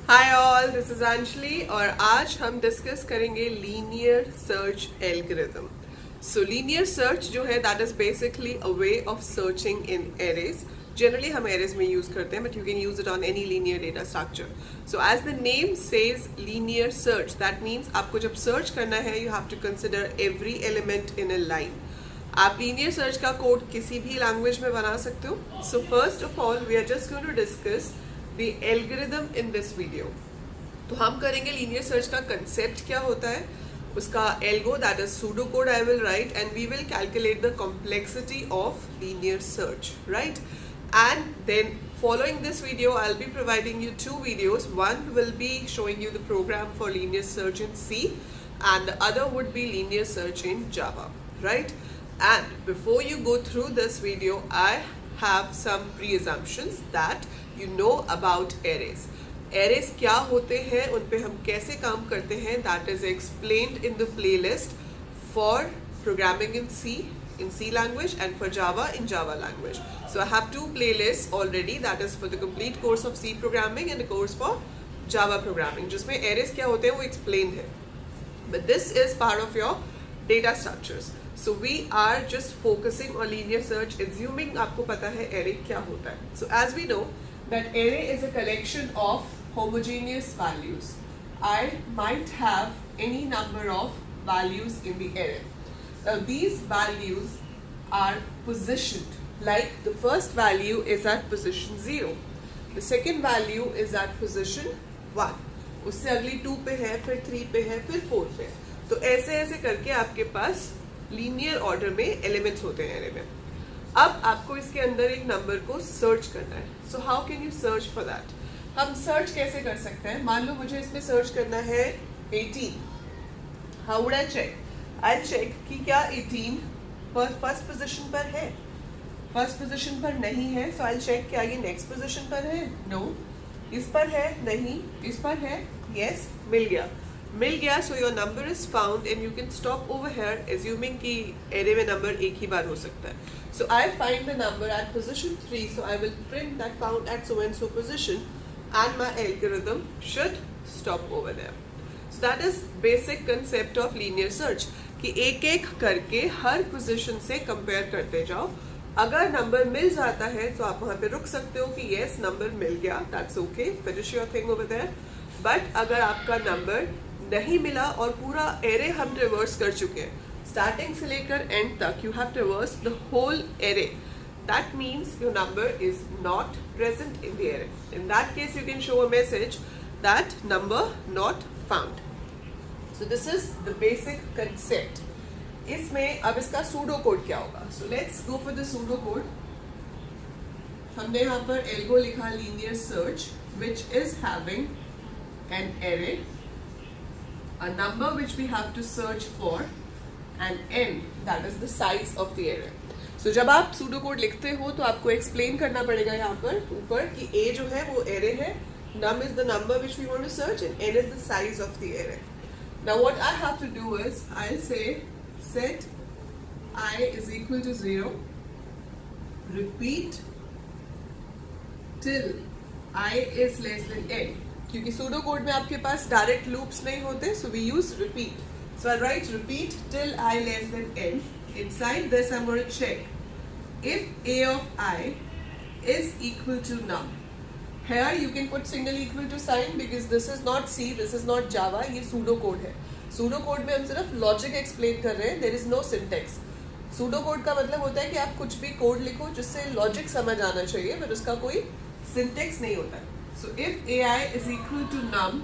Hi all, this is Anjali और आज हम डिस्कस करेंगे linear search algorithm. So linear search जो है that is basically a way of searching in arrays. Generally हम एरेज में यूज करते हैं but you can use it on any linear data structure. So as the name says linear search, that means आपको जब search करना है you have to consider every element in a line. आप linear search का code किसी भी language में बना सकते हो। So first of all we are just going to discuss the algorithm in this video। तो हम करेंगे लीनियर सर्च का कंसेप्ट क्या होता है, उसका algo that is pseudo code I will write and we will calculate the complexity of linear search, right? And then following this video I'll be providing you two videos. One will be showing you the program for linear search in C and the other would be linear search in Java, right? And before you go through this video I have some pre-assumptions that you know about arrays। arrays क्या होते हैं, उन पे हम कैसे काम करते हैं, that is explained in the playlist for programming in C language and for Java in Java language। So I have two playlists already, that is for the complete course of C programming and the course for Java programming, जिसमें arrays क्या होते हैं वो explained है, but this is part of your data structures। So we are just focusing on linear search, assuming आपको पता है array क्या होता है। So as we know that array is a collection of homogeneous values। I might have any number of values in the array। Now these values are positioned, like the first value is at position 0, the second value is at position 1, उससे अगली 2 पे है, फिर 3 पे है, फिर 4 पे है। तो ऐसे ऐसे करके आपके पास लीनियर ऑर्डर में एलिमेंट्स होते हैं एरे में। अब आपको इसके अंदर एक नंबर को सर्च करना है। So how can you search for that? हम सर्च कैसे कर सकते हैं? मान लो मुझे इसमें सर्च करना है 18। How would I check? I check कि क्या 18 पर फर्स्ट पोजीशन पर है। फर्स्ट पोजीशन पर नहीं है, सो आई चेक क्या ये नेक्स्ट पोजीशन पर है। नो। इस पर है? नहीं। इस पर है? यस। मिल गया। So your number is found and you can stop over here assuming कि एरे में नंबर एक ही बार हो सकता है। So I find the number at position 3, so I will print that found at so and so position and my algorithm should stop over there। So that is basic concept of linear search कि एक एक करके हर position से compare करते जाओ। अगर number मिल जाता है तो आप वहाँ पे रुक सकते हो कि yes नंबर मिल गया, that's okay, finish your thing over there। But अगर आपका नंबर नहीं मिला और पूरा एरे हम ट्रेवर्स कर चुके हैं, स्टार्टिंग से लेकर एंड तक, you have traverse the whole array, that means your number is not present in the array. In that case you can show a message that number not found. So this is the basic concept. इसमें अब इसका pseudo code क्या होगा? So let's go for the pseudo code. हमने यहाँ पर algo लिखा linear search which is having an array, a number which we have to search for, and n, that is the size of the array। So जब आप pseudo code लिखते हो तो आपको एक्सप्लेन करना पड़ेगा यहाँ पर ऊपर कि a जो है वो array है, num is the number which we want to search and n is the size of the array। Now what I have to do is I'll say set I is equal to 0, repeat till I is less than n। क्योंकि pseudo code में आपके पास direct loops नहीं होते, so we use repeat. So I write repeat till I less than n। Inside this I'm going to check if a of I is equal to num। Here you can put single equal to sign because this is not C, this is not Java, ये pseudo code है। Pseudo code में हम सिर्फ logic explain कर रहे हैं, there is no syntax। Pseudo code का मतलब होता है कि आप कुछ भी कोड लिखो जिससे लॉजिक समझ आना चाहिए, पर उसका कोई सिंटेक्स नहीं होता है। So if ai is equal to num,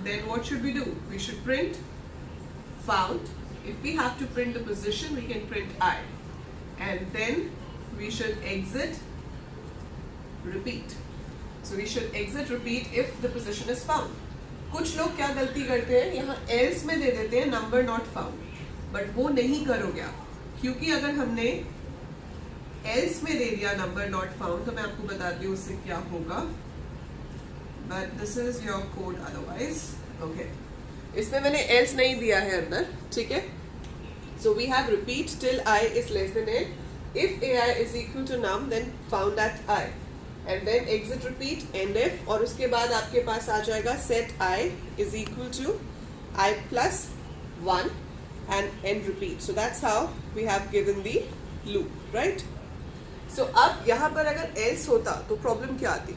then what should we do? We should print found। If we have to print the position, we can print I, and then we should exit repeat। So we should exit repeat if the position is found। कुछ लोग क्या गलती करते हैं, यहाँ else में दे देते हैं number not found, but वो नहीं करोगे आप, क्योंकि अगर हमने else में दे दिया नंबर नॉट फाउंड तो मैं आपको बताती हूँ उससे क्या होगा, but this is your code otherwise. Okay, इसमें मैंने else नहीं दिया है अंदर, ठीक है। So we have repeat till I is less than n। If ai is equal to num, then found at I। And then exit repeat end if, और उसके बाद आपके पास आ जाएगा set I is equal to I plus 1 and end repeat. So that's how we have given the loop, right? So अब यहाँ पर अगर else होता तो प्रॉब्लम क्या आती?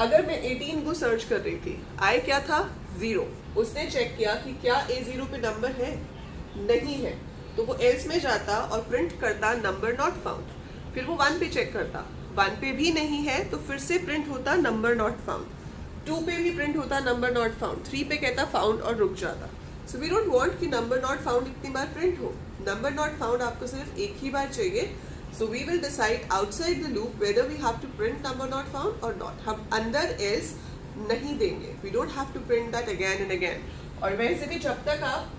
अगर मैं 18 को सर्च कर रही थी, I क्या था 0, उसने चेक किया कि क्या A0 पे नंबर है, नहीं है, तो वो else में जाता और प्रिंट करता नंबर नॉट फाउंड, फिर वो 1 पे चेक करता, 1 पे भी नहीं है तो फिर से प्रिंट होता नंबर नॉट फाउंड, 2 पे भी प्रिंट होता नंबर नॉट फाउंड, 3 पे कहता फाउंड और रुक जाता. So we don't want कि number not found इतनी बार प्रिंट हो. Number not found आपको सिर्फ एक ही बार चाहिए. So we will decide outside the loop whether we have to print number not found or not. हम अंदर else नहीं देंगे. We don't have to print that again and again. और वैसे भी जब तक आप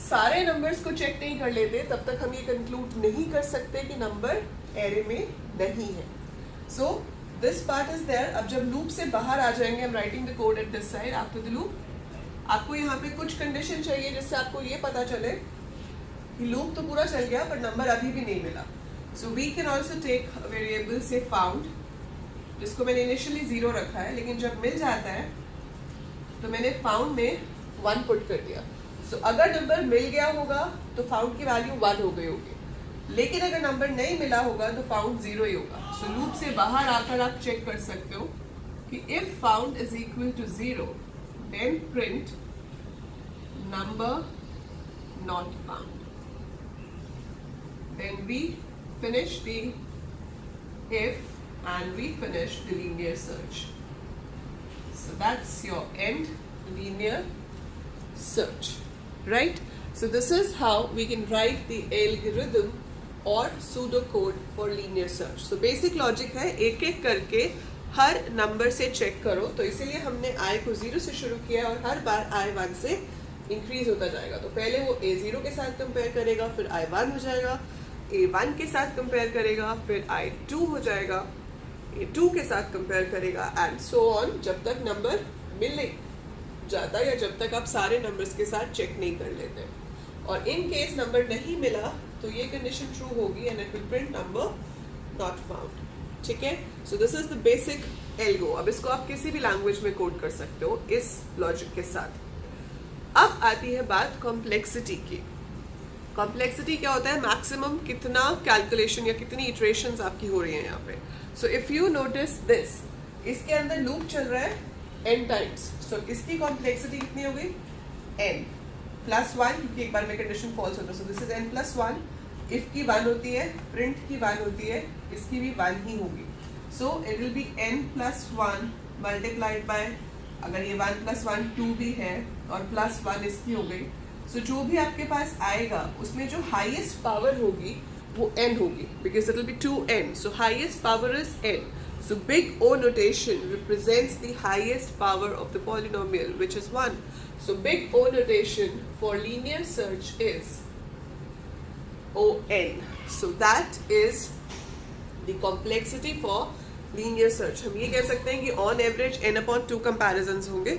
सारे नंबर्स को चेक नहीं कर लेते तब तक हम ये कंक्लूड नहीं कर सकते कि नंबर एरे में नहीं है. So this part is there. अब जब लूप से बाहर आ जाएंगे, I'm writing the code at this side after the loop. आपको यहाँ पे कुछ कंडीशन चाहिए जिससे आपको ये पता चले कि लूप तो पूरा चल गया पर नंबर अभी भी नहीं मिला. So we can also take variable से फाउंड, जिसको मैंने इनिशियली 0 रखा है, लेकिन जब मिल जाता है तो मैंने फाउंड में 1 पुट कर दिया. सो अगर नंबर मिल गया होगा तो फाउंड की वैल्यू 1 हो गई होगी, लेकिन अगर नंबर नहीं मिला होगा तो फाउंड 0 ही होगा. सो लूप से बाहर आकर आप चेक कर सकते हो कि if found is equal to 0 then print number not found. Then we finish the if and we finish the linear search. So that's your end linear search, right? So this is how we can write the algorithm or pseudocode for linear search. So basic logic है, एक एक करके हर number से check करो. तो इसीलिए हमने i को 0 से शुरू किया और हर बार i 1 से इंक्रीज होता जाएगा. तो पहले वो a0 के साथ कंपेयर करेगा, फिर i1 हो जाएगा, a1 के साथ कंपेयर करेगा, फिर i2 हो जाएगा, a2 के साथ कंपेयर करेगा एंड सो ऑन, जब तक नंबर मिल नहीं जाता या जब तक आप सारे नंबर्स के साथ चेक नहीं कर लेते. और इन केस नंबर नहीं मिला तो ये कंडीशन ट्रू होगी and it will print number not found. ठीक है. सो this is the basic algo. अब इसको आप किसी भी लैंग्वेज में कोड कर सकते हो इस लॉजिक के साथ. अब आती है बात कॉम्प्लेक्सिटी की. कॉम्प्लेक्सिटी क्या होता है? मैक्सिमम कितना कैलकुलेशन या कितनी इटरेशंस आपकी हो रही है यहाँ पे. So if you notice this, इसके अंदर लूप चल रहा है n टाइम्स. सो इसकी कॉम्प्लेक्सिटी कितनी हो गई? n प्लस 1, क्योंकि एक बार में कंडीशन फॉल्स होता है. सो this is n plus 1. If की 1 होती है, प्रिंट की 1 होती है, इसकी भी 1 ही होगी. So it will be n plus 1 multiplied by, अगर ये 1 प्लस 1 2 भी है और प्लस 1 इसकी हो गई. सो जो भी आपके पास आएगा उसमें जो हाईएस्ट पावर होगी वो n होगी, because it will be 2n. So highest power is n. So big O notation represents the highest power of the polynomial, which is 1. So big O notation for linear search is ON. So that is the complexity for linear search. हम ये कह सकते हैं कि on average n upon 2 comparisons होंगे,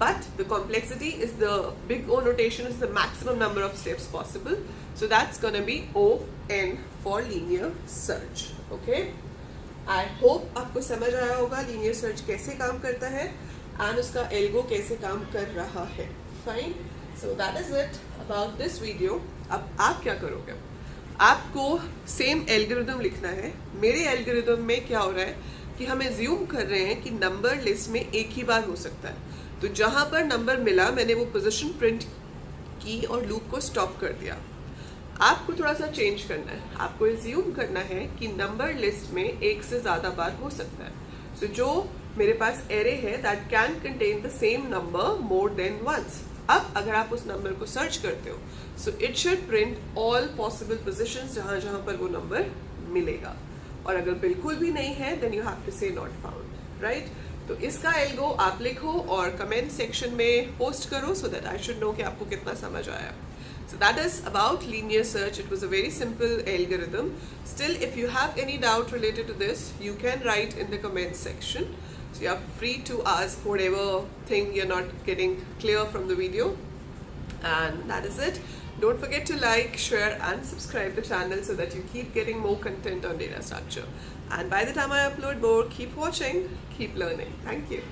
but the complexity is the big O notation is the maximum number of steps possible. So that's gonna be ON for linear search. Okay. I hope आपको समझ आया होगा linear search कैसे काम करता है and उसका algo कैसे काम कर रहा है. Fine. So that is it about this video. अब आप क्या करोगे? आपको सेम एल्गोरिथम लिखना है. मेरे एल्गोरिथम में क्या हो रहा है कि हम एज्यूम कर रहे हैं कि नंबर लिस्ट में एक ही बार हो सकता है. तो जहां पर नंबर मिला मैंने वो पोजीशन प्रिंट की और लूप को स्टॉप कर दिया. आपको थोड़ा सा चेंज करना है. आपको एज्यूम करना है कि नंबर लिस्ट में एक से ज्यादा बार हो सकता है. सो जो मेरे पास एरे है that can contain the same number more than once. अब अगर आप उस नंबर को सर्च करते हो so it should print all possible positions जहां जहां पर वो नंबर मिलेगा. और अगर बिल्कुल भी नहीं है देन यू हैव टू से नॉट फाउंड. राइट. तो इसका एल्गो आप लिखो और कमेंट सेक्शन में पोस्ट करो so that I should know कि आपको कितना समझ आया. So that is about linear search. It was a very simple algorithm. Still, if you have any doubt related to this, you can write in the comment section. So you are free to ask whatever thing you're not getting clear from the video. And that is it. Don't forget to like, share and subscribe the channel so that you keep getting more content on data structure. And by the time I upload more, keep watching, keep learning. Thank you.